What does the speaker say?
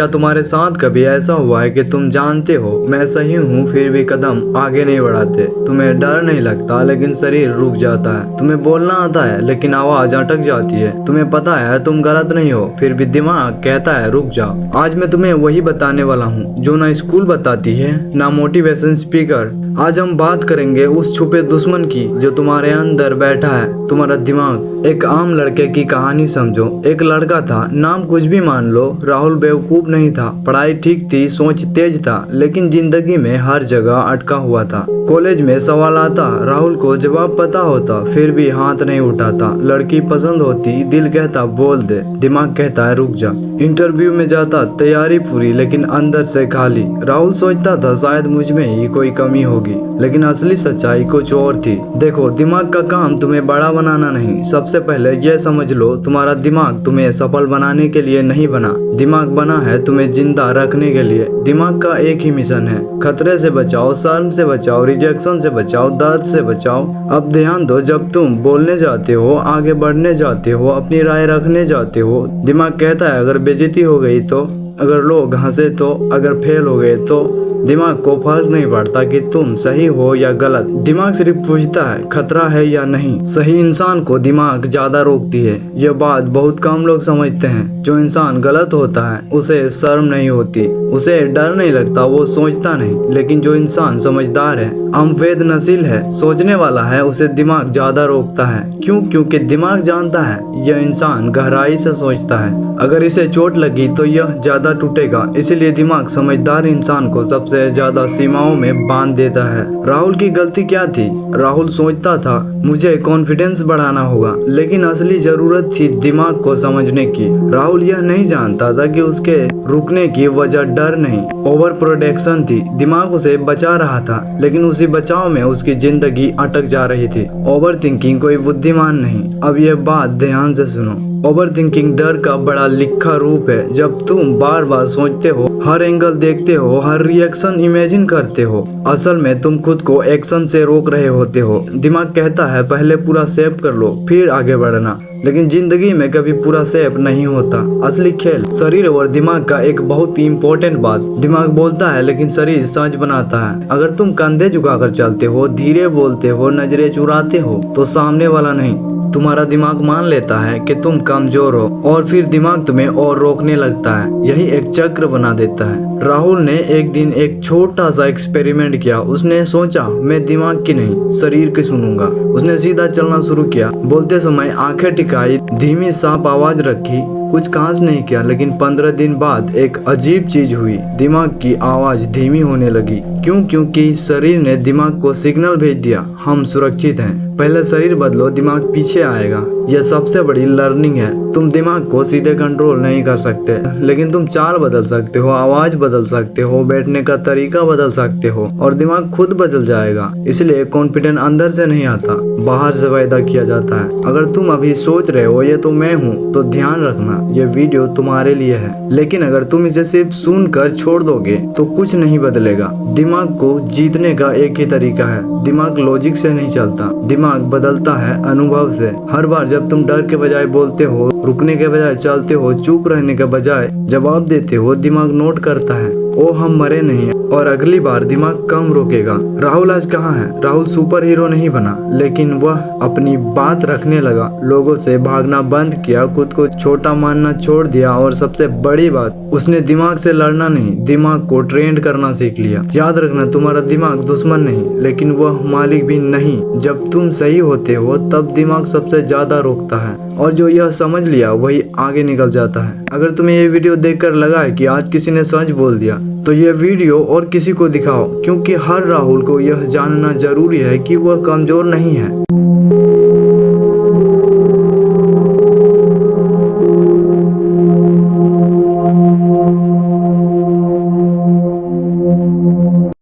क्या तुम्हारे साथ कभी ऐसा हुआ है कि तुम जानते हो मैं सही हूँ फिर भी कदम आगे नहीं बढ़ाते? तुम्हें डर नहीं लगता लेकिन शरीर रुक जाता है। तुम्हें बोलना आता है लेकिन आवाज अटक जाती है। तुम्हें पता है तुम गलत नहीं हो फिर भी दिमाग कहता है रुक जाओ। आज मैं तुम्हें वही बताने वाला हूँ जो ना स्कूल बताती है ना मोटिवेशन स्पीकर। आज हम बात करेंगे उस छुपे दुश्मन की जो तुम्हारे अंदर बैठा है, तुम्हारा दिमाग। एक आम लड़के की कहानी समझो। एक लड़का था, नाम कुछ भी मान लो। राहुल बेवकूफ नहीं था, पढ़ाई ठीक थी, सोच तेज था, लेकिन जिंदगी में हर जगह अटका हुआ था। कॉलेज में सवाल आता, राहुल को जवाब पता होता, फिर भी हाथ नहीं उठाता। लड़की पसंद होती, दिल कहता बोल दे, दिमाग कहता है रुक जा। इंटरव्यू में जाता, तैयारी पूरी लेकिन अंदर से खाली। राहुल सोचता था शायद मुझ में ही कोई कमी होगी, लेकिन असली सच्चाई कुछ और थी। देखो, दिमाग का काम तुम्हें बड़ा बनाना नहीं। सबसे पहले यह समझ लो, तुम्हारा दिमाग तुम्हें सफल बनाने के लिए नहीं बना। दिमाग बना है तुम्हें जिंदा रखने के लिए। दिमाग का एक ही मिशन है, खतरे से बचाओ, शर्म से बचाओ, रिजेक्शन से बचाओ, दर्द से बचाओ। अब ध्यान दो, जब तुम बोलने जाते हो, आगे बढ़ने जाते हो, अपनी राय रखने जाते हो, दिमाग कहता है अगर बेइज्जती हो गई तो, अगर लोग हंसे तो, अगर फेल हो गए तो। दिमाग को फर्क नहीं पड़ता कि तुम सही हो या गलत। दिमाग सिर्फ पूछता है खतरा है या नहीं। सही इंसान को दिमाग ज्यादा रोकती है। यह बात बहुत कम लोग समझते हैं। जो इंसान गलत होता है उसे शर्म नहीं होती, उसे डर नहीं लगता, वो सोचता नहीं। लेकिन जो इंसान समझदार है, संवेदनशील है, सोचने वाला है, उसे दिमाग ज्यादा रोकता है। क्यों? क्योंकि दिमाग जानता है यह इंसान गहराई से सोचता है। अगर इसे चोट लगी तो यह ज्यादा टूटेगा। इसलिए दिमाग समझदार इंसान को सबसे ज्यादा सीमाओं में बांध देता है। राहुल की गलती क्या थी? राहुल सोचता था मुझे कॉन्फिडेंस बढ़ाना होगा, लेकिन असली जरूरत थी दिमाग को समझने की। राहुल यह नहीं जानता था कि उसके रुकने की वजह डर नहीं, ओवर प्रोटेक्शन थी। दिमाग उसे बचा रहा था, लेकिन उसी बचाव में उसकी जिंदगी अटक जा रही थी। ओवर थिंकिंग कोई बुद्धिमान नहीं। अब यह बात ध्यान से सुनो। ओवर थिंकिंग डर का बड़ा लिखा रूप है। जब तुम बार बार सोचते हो, हर एंगल देखते हो, हर रिएक्शन इमेजिन करते हो, असल में तुम खुद को एक्शन से रोक रहे होते हो। दिमाग कहता है पहले पूरा सेव कर लो फिर आगे बढ़ना, लेकिन जिंदगी में कभी पूरा सेव नहीं होता। असली खेल शरीर और दिमाग का एक बहुत ही इम्पोर्टेंट बात। दिमाग बोलता है लेकिन शरीर समझ बनाता है। अगर तुम कंधे झुकाकर चलते हो, धीरे बोलते हो, नजरें चुराते हो, तो सामने वाला नहीं, तुम्हारा दिमाग मान लेता है कि तुम कमजोर हो, और फिर दिमाग तुम्हें और रोकने लगता है। यही एक चक्र बना देता है। राहुल ने एक दिन एक छोटा सा एक्सपेरिमेंट किया। उसने सोचा मैं दिमाग की नहीं शरीर की सुनूंगा। उसने सीधा चलना शुरू किया। बोलते समय आंखें टिकाई, धीमी साफ आवाज रखी, कुछ खास नहीं किया। लेकिन 15 दिन बाद एक अजीब चीज हुई। दिमाग की आवाज धीमी होने लगी। क्यों? क्योंकि शरीर ने दिमाग को सिग्नल भेज दिया हम सुरक्षित हैं। पहले शरीर बदलो, दिमाग पीछे आएगा। यह सबसे बड़ी लर्निंग है। तुम दिमाग को सीधे कंट्रोल नहीं कर सकते, लेकिन तुम चाल बदल सकते हो, आवाज बदल सकते हो, बैठने का तरीका बदल सकते हो, और दिमाग खुद बदल जाएगा। इसलिए कॉन्फिडेंस अंदर से नहीं आता, बाहर से पैदा किया जाता है। अगर तुम अभी सोच रहे हो ये तो मैं हूँ, तो ध्यान रखना ये वीडियो तुम्हारे लिए है। लेकिन अगर तुम इसे सिर्फ सुनकर छोड़ दोगे तो कुछ नहीं बदलेगा। दिमाग को जीतने का एक ही तरीका है। दिमाग लॉजिक से नहीं चलता, दिमाग बदलता है अनुभव से। हर बार जब तुम डर के बजाय बोलते हो, रुकने के बजाय चलते हो, चुप रहने के बजाय जवाब देते हो, दिमाग नोट करता है ओ हम मरे नहीं, और अगली बार दिमाग कम रोकेगा। राहुल आज कहाँ है? राहुल सुपर हीरो नहीं बना, लेकिन वह अपनी बात रखने लगा। लोगों से भागना बंद किया, खुद को छोटा मानना छोड़ दिया, और सबसे बड़ी बात, उसने दिमाग से लड़ना नहीं, दिमाग को ट्रेन करना सीख लिया। याद रखना, तुम्हारा दिमाग दुश्मन नहीं, लेकिन वह मालिक भी नहीं। जब तुम सही होते हो तब दिमाग सबसे ज्यादा रोकता है, और जो यह समझ लिया वही आगे निकल जाता है। अगर तुम्हें ये वीडियो देखकर लगा है कि आज किसी ने सच बोल दिया, तो यह वीडियो और किसी को दिखाओ, क्योंकि हर राहुल को यह जानना जरूरी है कि वह कमजोर नहीं है।